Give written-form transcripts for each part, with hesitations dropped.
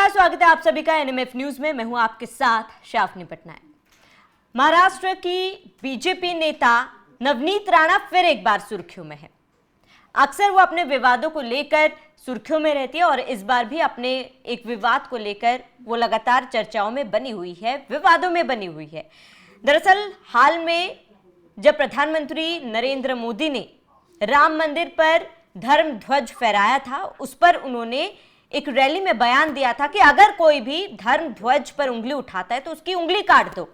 नमस्कार, स्वागत है आप सभी का एनएमएफ न्यूज में। मैं हूं आपके साथ शाफनी पटनायक। महाराष्ट्र की बीजेपी नेता नवनीत राणा फिर एक बार सुर्खियों में है। अक्सर वो अपने विवादों को लेकर सुर्खियों में रहती है और इस बार भी अपने एक विवाद को लेकर वो लगातार चर्चाओं में बनी हुई है, विवादों में बनी हुई है। दरअसल हाल में जब प्रधानमंत्री नरेंद्र मोदी ने राम मंदिर पर धर्म ध्वज फहराया था, उस पर उन्होंने एक रैली में बयान दिया था कि अगर कोई भी धर्म ध्वज पर उंगली उठाता है तो उसकी उंगली काट दो।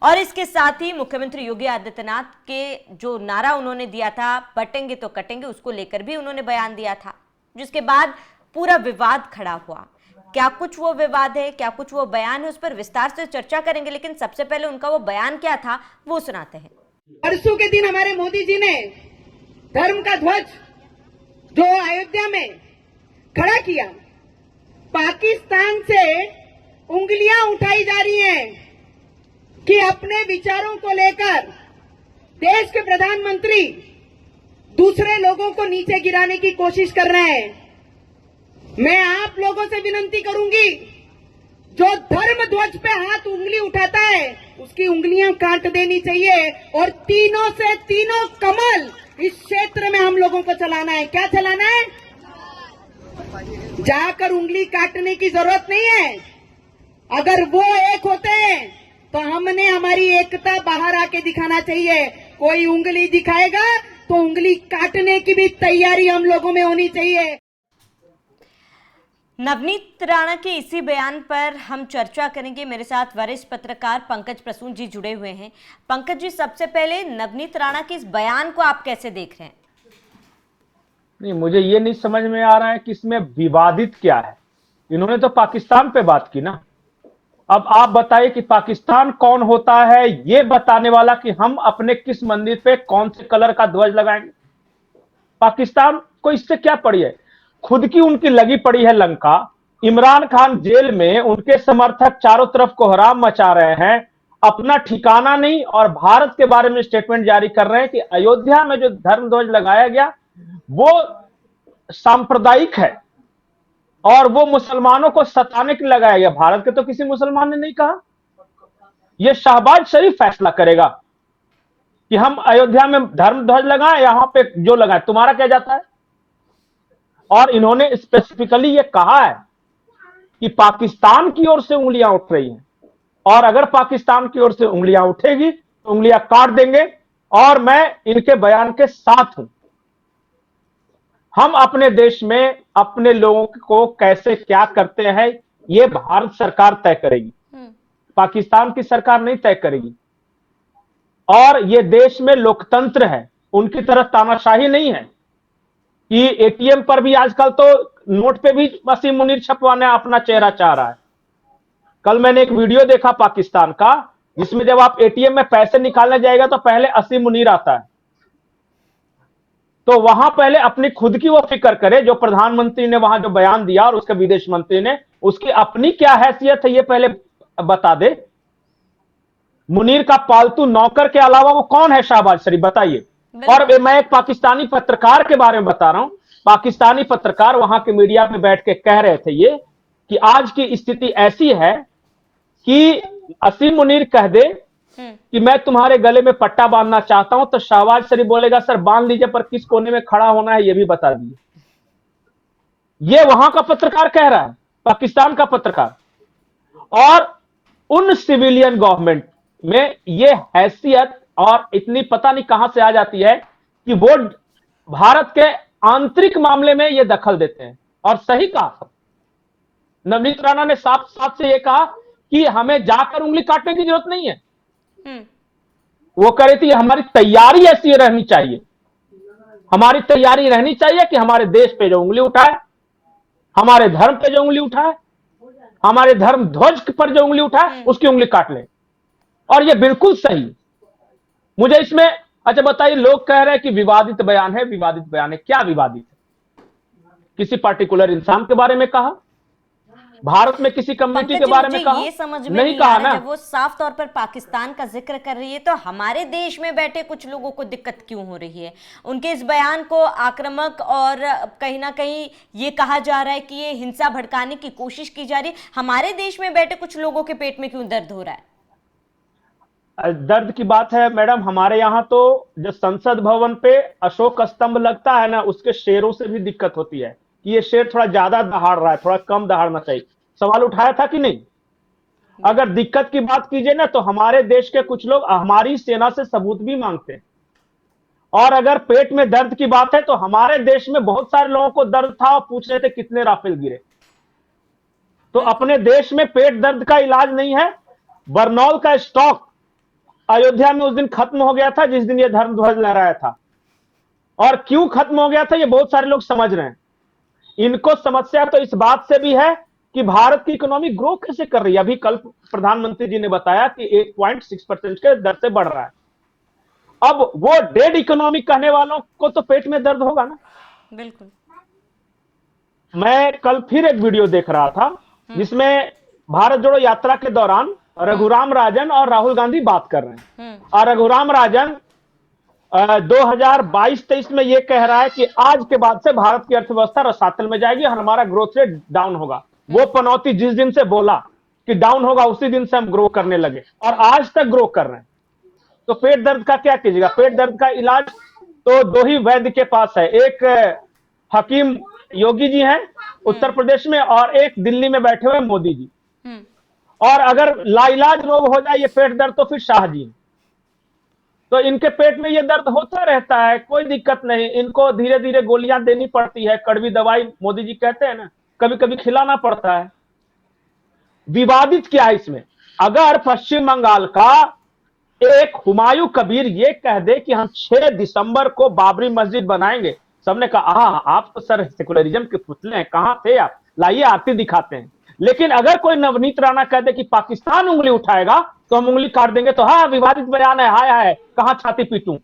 और इसके साथ ही मुख्यमंत्री योगी आदित्यनाथ के जो नारा उन्होंने दिया था, बटेंगे तो कटेंगे, उसको लेकर भी उन्होंने बयान दिया था, जिसके बाद पूरा विवाद खड़ा हुआ। क्या कुछ वो विवाद है, क्या कुछ वो बयान है, उस पर विस्तार से चर्चा करेंगे, लेकिन सबसे पहले उनका वो बयान क्या था वो सुनाते हैं। परसों के दिन हमारे मोदी जी ने धर्म का ध्वज जो अयोध्या में खड़ा किया, पाकिस्तान से उंगलियां उठाई जा रही हैं कि अपने विचारों को लेकर देश के प्रधानमंत्री दूसरे लोगों को नीचे गिराने की कोशिश कर रहे हैं। मैं आप लोगों से विनती करूंगी, जो धर्म ध्वज पे हाथ उंगली उठाता है उसकी उंगलियां काट देनी चाहिए और तीनों से तीनों कमल इस क्षेत्र में हम लोगों को चलाना है। क्या चलाना है? जाकर उंगली काटने की जरूरत नहीं है। अगर वो एक होते हैं तो हमने हमारी एकता बाहर आके दिखाना चाहिए। कोई उंगली दिखाएगा तो उंगली काटने की भी तैयारी हम लोगों में होनी चाहिए। नवनीत राणा के इसी बयान पर हम चर्चा करेंगे। मेरे साथ वरिष्ठ पत्रकार पंकज प्रसून जी जुड़े हुए हैं। पंकज जी, सबसे पहले नवनीत राणा के इस बयान को आप कैसे देख रहे हैं? नहीं, मुझे ये नहीं समझ में आ रहा है कि इसमें विवादित क्या है। इन्होंने तो पाकिस्तान पे बात की ना। अब आप बताइए कि पाकिस्तान कौन होता है ये बताने वाला कि हम अपने किस मंदिर पे कौन से कलर का ध्वज लगाएंगे। पाकिस्तान को इससे क्या पड़ी है? खुद की उनकी लगी पड़ी है लंका। इमरान खान जेल में, उनके समर्थक चारों तरफ कोहराम मचा रहे हैं, अपना ठिकाना नहीं, और भारत के बारे में स्टेटमेंट जारी कर रहे हैं कि अयोध्या में जो धर्म ध्वज लगाया गया वो सांप्रदायिक है और वो मुसलमानों को सताने के लिए लगाया गया। भारत के तो किसी मुसलमान ने नहीं कहा। यह शहबाज शरीफ फैसला करेगा कि हम अयोध्या में धर्म ध्वज लगाएं, यहां पे जो लगाएं, तुम्हारा क्या जाता है। और इन्होंने स्पेसिफिकली ये कहा है कि पाकिस्तान की ओर से उंगलियां उठ रही हैं और अगर पाकिस्तान की ओर से उंगलियां उठेगी तो उंगलियां काट देंगे। और मैं इनके बयान के साथ हूं। हम अपने देश में अपने लोगों को कैसे क्या करते हैं ये भारत सरकार तय करेगी, पाकिस्तान की सरकार नहीं तय करेगी। और ये देश में लोकतंत्र है, उनकी तरफ तानाशाही नहीं है कि एटीएम पर भी आजकल तो नोट पे भी वसीम मुनीर छपवाने अपना चेहरा चाह रहा है। कल मैंने एक वीडियो देखा पाकिस्तान का, जिसमें जब आप एटीएम में पैसे निकालने जाएगा तो पहले असीम मुनीर आता है। तो वहां पहले अपनी खुद की वो फिक्र करे, जो प्रधानमंत्री ने वहां जो बयान दिया और उसके विदेश मंत्री ने, उसकी अपनी क्या हैसियत है ये पहले बता दे। मुनीर का पालतू नौकर के अलावा वो कौन है शहबाज शरीफ, बताइए। और मैं एक पाकिस्तानी पत्रकार के बारे में बता रहा हूं। पाकिस्तानी पत्रकार वहां के मीडिया में बैठ के कह रहे थे ये कि आज की स्थिति ऐसी है कि असीम मुनीर कह दे कि मैं तुम्हारे गले में पट्टा बांधना चाहता हूं तो शहबाज शरीफ बोलेगा सर बांध लीजिए, पर किस कोने में खड़ा होना है ये भी बता दीजिए। ये वहां का पत्रकार कह रहा है, पाकिस्तान का पत्रकार। और उन सिविलियन गवर्नमेंट में ये हैसियत और इतनी पता नहीं कहां से आ जाती है कि वो भारत के आंतरिक मामले में ये दखल देते हैं। और सही कहा नवनीत राणा ने, साफ साफ से ये कहा कि हमें जाकर उंगली काटने की जरूरत नहीं है। वो कह रही थी हमारी तैयारी ऐसी रहनी चाहिए, हमारी तैयारी रहनी चाहिए कि हमारे देश पे जो उंगली उठाए, हमारे धर्म पे जो उंगली उठाए, हमारे धर्म ध्वज पर जो उंगली उठाए उसकी उंगली काट ले। और ये बिल्कुल सही। मुझे इसमें अच्छा बताइए, लोग कह रहे हैं कि विवादित बयान है, विवादित बयान है। क्या विवादित है? किसी पार्टिकुलर इंसान के बारे में कहा, भारत में किसी कम्युनिटी पंकज के जी, बारे मुझे में कहा? ये समझ में नहीं नहीं कहा आ रहा ना। जब वो साफ तौर पर पाकिस्तान का जिक्र कर रही है तो हमारे देश में बैठे कुछ लोगों को दिक्कत क्यों हो रही है? उनके इस बयान को आक्रामक और कहीं ना कहीं ये कहा जा रहा है कि ये हिंसा भड़काने की कोशिश की जा रही है। हमारे देश में बैठे कुछ लोगों के पेट में क्यों दर्द हो रहा है? दर्द की बात है मैडम, हमारे यहाँ तो जो संसद भवन पे अशोक स्तंभ लगता है ना, उसके शेरों से भी दिक्कत होती है कि ये शेर थोड़ा ज्यादा दहाड़ रहा है, थोड़ा कम दहाड़ना चाहिए। सवाल उठाया था कि नहीं? अगर दिक्कत की बात कीजिए ना, तो हमारे देश के कुछ लोग हमारी सेना से सबूत भी मांगते हैं। और अगर पेट में दर्द की बात है तो हमारे देश में बहुत सारे लोगों को दर्द था और पूछ रहे थे कितने राफेल गिरे। तो अपने देश में पेट दर्द का इलाज नहीं है। बरनौल का स्टॉक अयोध्या में उस दिन खत्म हो गया था जिस दिन ये धर्म ध्वज लहराया था। और क्यों खत्म हो गया था ये बहुत सारे लोग समझ रहे हैं। इनको समस्या तो इस बात से भी है कि भारत की इकोनॉमी ग्रो कैसे कर रही है। अभी कल प्रधानमंत्री जी ने बताया कि 8.6% के दर से बढ़ रहा है। अब वो डेड इकोनॉमी कहने वालों को तो पेट में दर्द होगा ना। बिल्कुल। मैं कल फिर एक वीडियो देख रहा था जिसमें भारत जोड़ो यात्रा के दौरान रघुराम राजन और राहुल गांधी बात कर रहे हैं। और रघुराम राजन 2022-23 में यह कह रहा है कि आज के बाद से भारत की अर्थव्यवस्था रसातल में जाएगी और हमारा ग्रोथ रेट डाउन होगा। वो पनौती जिस दिन से बोला कि डाउन होगा उसी दिन से हम ग्रो करने लगे और आज तक ग्रो कर रहे हैं। तो पेट दर्द का क्या कीजिएगा? पेट दर्द का इलाज तो दो ही वैद्य के पास है। एक हकीम योगी जी हैं उत्तर प्रदेश में और एक दिल्ली में बैठे हुए मोदी जी। और अगर लाइलाज रोग हो जाए ये पेट दर्द तो फिर शाह जी। तो इनके पेट में ये दर्द होता रहता है, कोई दिक्कत नहीं। इनको धीरे धीरे गोलियां देनी पड़ती है, कड़वी दवाई मोदी जी कहते हैं ना, कभी कभी खिलाना पड़ता है। विवादित क्या है इसमें? अगर पश्चिम बंगाल का एक हुमायूं कबीर ये कह दे कि हम 6 दिसंबर को बाबरी मस्जिद बनाएंगे, सबने कहा आप तो सर सेकुलरिज्म के पुतले हैं, कहां थे आप, लाइए आरती दिखाते हैं। लेकिन अगर कोई नवनीत राणा कह दे कि पाकिस्तान उंगली उठाएगा तो हम उंगली काट देंगे, तो हाँ विवादित बयान है, हाय हाय कहां छाती पीटूं।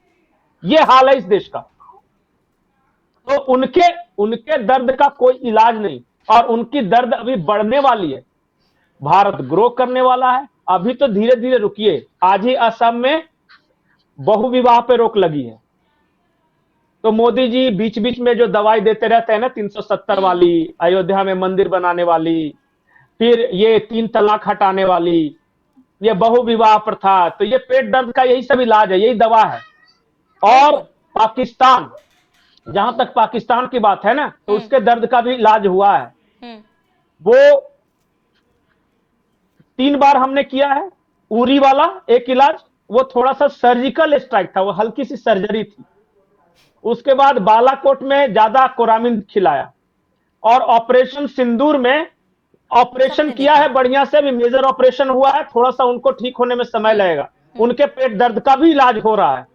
ये हाल है इस देश का। तो उनके दर्द का कोई इलाज नहीं और उनकी दर्द अभी बढ़ने वाली है। भारत ग्रो करने वाला है। अभी तो धीरे धीरे रुकिए। आज ही असम में बहुविवाह पे रोक लगी है। तो मोदी जी बीच बीच में जो दवाई देते रहते हैं ना, 370 वाली, अयोध्या में मंदिर बनाने वाली, फिर ये 3 तलाक हटाने वाली, ये बहुविवाह प्रथा, तो ये पेट दर्द का यही सब इलाज है, यही दवा है। और पाकिस्तान, जहां तक पाकिस्तान की बात है ना, तो उसके दर्द का भी इलाज हुआ है। वो 3 बार हमने किया है। उरी वाला एक इलाज, वो थोड़ा सा सर्जिकल स्ट्राइक था, वो हल्की सी सर्जरी थी। उसके बाद बालाकोट में ज्यादा कोरामिन खिलाया और ऑपरेशन सिंदूर में ऑपरेशन किया है बढ़िया से, भी मेजर ऑपरेशन हुआ है, थोड़ा सा उनको ठीक होने में समय लगेगा। उनके पेट दर्द का भी इलाज हो रहा है।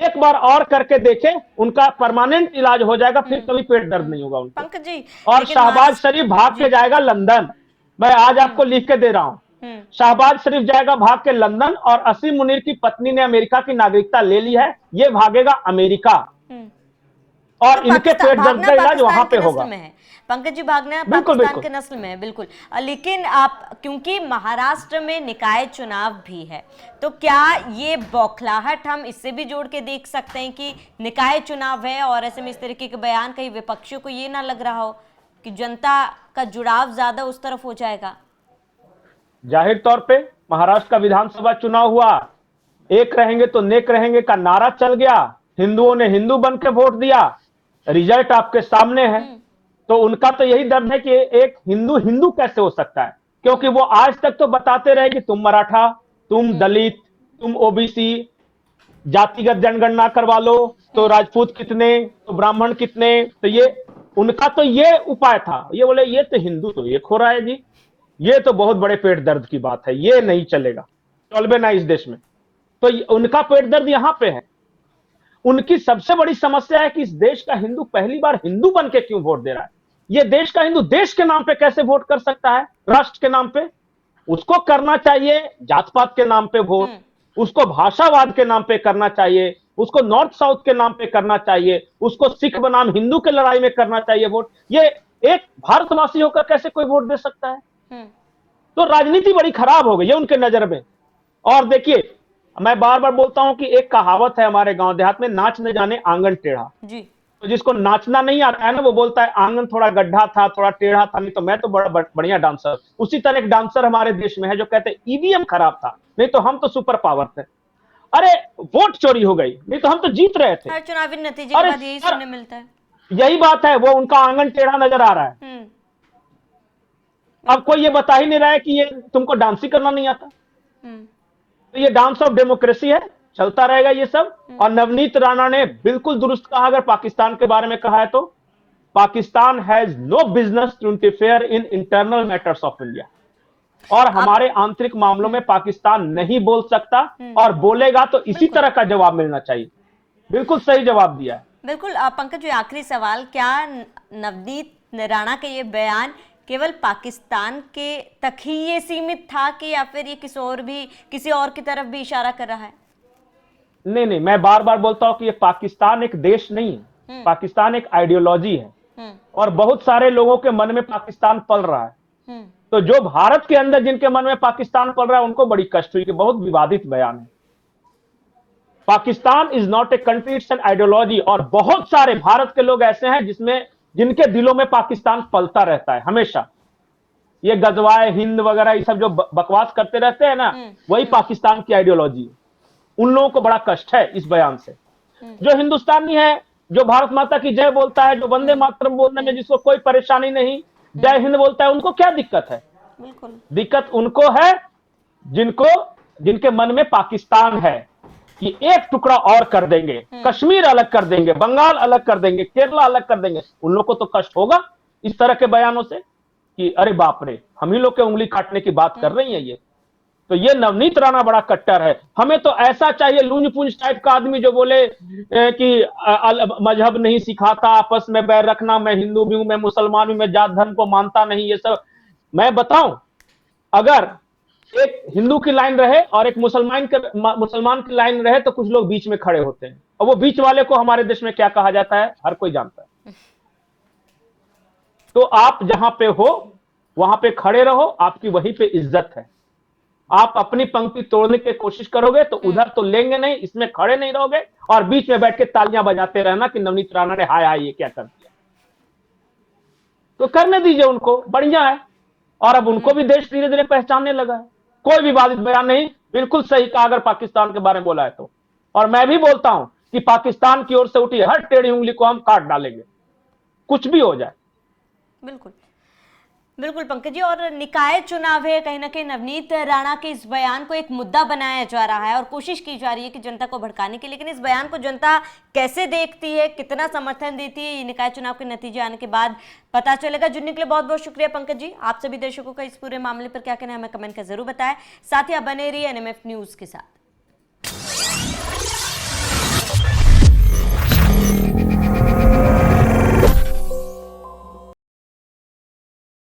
एक बार और करके देखें, उनका परमानेंट इलाज हो जाएगा, फिर कभी पेट दर्द नहीं होगा उनको। पंकज जी, और शहबाज शरीफ भाग के जाएगा लंदन। मैं आज आपको लिख के दे रहा हूं, शहबाज शरीफ जाएगा भाग के लंदन और असीम मुनीर की पत्नी ने अमेरिका की नागरिकता ले ली है, ये भागेगा अमेरिका और तो इनके पेट दर्द का इलाज वहां पे होगा। पंकज जी, भागना बिल्कुल, पाकिस्तान बिल्कुल। के नस्ल में है, बिल्कुल। लेकिन आप, क्योंकि महाराष्ट्र में निकाय चुनाव भी है, तो क्या ये बौखलाहट हम इससे भी जोड़ के देख सकते हैं कि निकाय चुनाव है और ऐसे में इस तरीके के बयान कहीं विपक्षियों को ये ना लग रहा हो कि जनता का जुड़ाव ज्यादा उस तरफ हो जाएगा? जाहिर तौर पे महाराष्ट्र का विधानसभा चुनाव हुआ, एक रहेंगे तो नेक रहेंगे का नारा चल गया, हिंदुओं ने हिंदू बन के वोट दिया, रिजल्ट आपके सामने है। तो उनका तो यही दर्द है कि एक हिंदू हिंदू कैसे हो सकता है, क्योंकि वो आज तक तो बताते रहे कि तुम मराठा, तुम दलित, तुम ओबीसी, जातिगत जनगणना करवा लो, तो राजपूत कितने, तो ब्राह्मण कितने, तो ये उनका तो ये उपाय था। ये बोले ये तो हिंदू तो एक हो रहा है जी, ये तो बहुत बड़े पेट दर्द की बात है, ये नहीं चलेगा, चलबे ना इस देश में। तो उनका पेट दर्द यहां पे है। उनकी सबसे बड़ी समस्या है कि इस देश का हिंदू पहली बार हिंदू बन के क्यों वोट दे रहा है। ये देश का हिंदू देश के नाम पे कैसे वोट कर सकता है, राष्ट्र के नाम पे? उसको करना चाहिए जात पात के नाम पे वोट, उसको भाषावाद के नाम पे करना चाहिए, उसको नॉर्थ साउथ के नाम पे करना चाहिए, उसको सिख बनाम हिंदू के लड़ाई में करना चाहिए वोट। ये एक भारतवासी होकर कैसे कोई वोट दे सकता है? तो राजनीति बड़ी खराब हो गई है उनके नजर में। और देखिए, मैं बार बार बोलता हूं कि एक कहावत है हमारे गांव देहात में, नाच न जाने आंगन टेढ़ा। जी। तो जिसको नाचना नहीं आता है ना, वो बोलता है आंगन थोड़ा गड्ढा था, थोड़ा टेढ़ा था, नहीं तो मैं तो बड़ा बढ़िया डांसर। उसी तरह एक डांसर हमारे देश में है जो कहते हैं ईवीएम खराब था, नहीं तो हम तो सुपर पावर थे। अरे वोट चोरी हो गई, नहीं तो हम तो जीत रहे थे। हर चुनावी नतीजे के अरे बाद यही सर, सुनने मिलता है। यही बात है, वो उनका आंगन टेढ़ा नजर आ रहा है। अब कोई ये बता ही नहीं रहा है कि ये तुमको डांस ही करना नहीं आता। तो ये डांस ऑफ डेमोक्रेसी है, चलता रहेगा ये सब। और नवनीत राणा ने बिल्कुल दुरुस्त कहा, अगर पाकिस्तान के बारे में कहा है तो Pakistan has no business to interfere in internal matters of India. और हमारे आंतरिक मामलों में पाकिस्तान नहीं बोल सकता, और बोलेगा तो इसी तरह का जवाब मिलना चाहिए। बिल्कुल सही जवाब दिया है। बिल्कुल। पंकज जी, आखिरी सवाल, क्या नवनीत राणा के ये बयान केवल पाकिस्तान के तक ही ये सीमित था कि या फिर ये किसी और की तरफ भी इशारा कर रहा है? नहीं नहीं, मैं बार बार बोलता हूं कि ये पाकिस्तान एक देश नहीं है, पाकिस्तान एक आइडियोलॉजी है। और बहुत सारे लोगों के मन में पाकिस्तान पल रहा है। तो जो भारत के अंदर जिनके मन में पाकिस्तान पल रहा है, उनको बड़ी कष्ट हुई कि बहुत विवादित बयान है। Pakistan is not a country, it's an ideology. और बहुत सारे भारत के लोग ऐसे हैं जिनके दिलों में पाकिस्तान पलता रहता है हमेशा। ये गजवाए हिंद वगैरह ये सब जो बकवास करते रहते हैं ना, वही पाकिस्तान की आइडियोलॉजी है। उन लोगों को बड़ा कष्ट है इस बयान से। जो हिंदुस्तानी है, जो भारत माता की जय बोलता है, जो वंदे मातरम बोलने में जिसको कोई परेशानी नहीं, जय हिंद बोलता है, उनको क्या दिक्कत है? बिल्कुल। दिक्कत उनको है जिनके मन में पाकिस्तान है कि एक टुकड़ा और कर देंगे, कश्मीर अलग कर देंगे, बंगाल अलग कर देंगे, केरला अलग कर देंगे। उन लोग को तो कष्ट होगा इस तरह के बयानों से कि अरे बाप रे, हम ही लोग के उंगली काटने की बात कर रही है ये। तो ये नवनीत राणा बड़ा कट्टर है। हमें तो ऐसा चाहिए लूंज पूंज टाइप का आदमी जो बोले कि मजहब नहीं सिखाता, आपस में बैर रखना, मैं हिंदू भी हूं, मैं मुसलमान भी, मैं जात धर्म को मानता नहीं, ये सब। मैं बताऊं, अगर एक हिंदू की लाइन रहे और एक मुसलमान की लाइन रहे तो कुछ लोग बीच में खड़े होते हैं, और वो बीच वाले को हमारे देश में क्या कहा जाता है हर कोई जानता है। तो आप जहां पे हो वहां पे खड़े रहो, आपकी वहीं पे इज्जत है। आप अपनी पंक्ति तोड़ने की कोशिश करोगे तो उधर तो लेंगे नहीं, इसमें खड़े नहीं रहोगे, और बीच में बैठ के तालियां बजाते रहना कि नवनीत राणा ने हाय हाय ये क्या कर दिया। तो करने दीजिए उनको, बढ़िया है। और अब उनको भी देश धीरे धीरे पहचानने लगा है। कोई विवादित बयान नहीं, बिल्कुल सही कहा अगर पाकिस्तान के बारे में बोला है तो। और मैं भी बोलता हूं कि पाकिस्तान की ओर से उठी हर टेढ़ी उंगली को हम काट डालेंगे, कुछ भी हो जाए। बिल्कुल बिल्कुल पंकज जी। और निकाय चुनाव है, कहीं ना कहीं नवनीत राणा के इस बयान को एक मुद्दा बनाया जा रहा है और कोशिश की जा रही है कि जनता को भड़काने की, लेकिन इस बयान को जनता कैसे देखती है, कितना समर्थन देती है, ये निकाय चुनाव के नतीजे आने के बाद पता चलेगा। जुड़ने के लिए बहुत बहुत शुक्रिया पंकज जी। आप सभी दर्शकों का इस पूरे मामले पर क्या कहना है हमें कमेंट कर जरूर बताएं। साथ ही आप बने रहिए एनएमएफ न्यूज के साथ।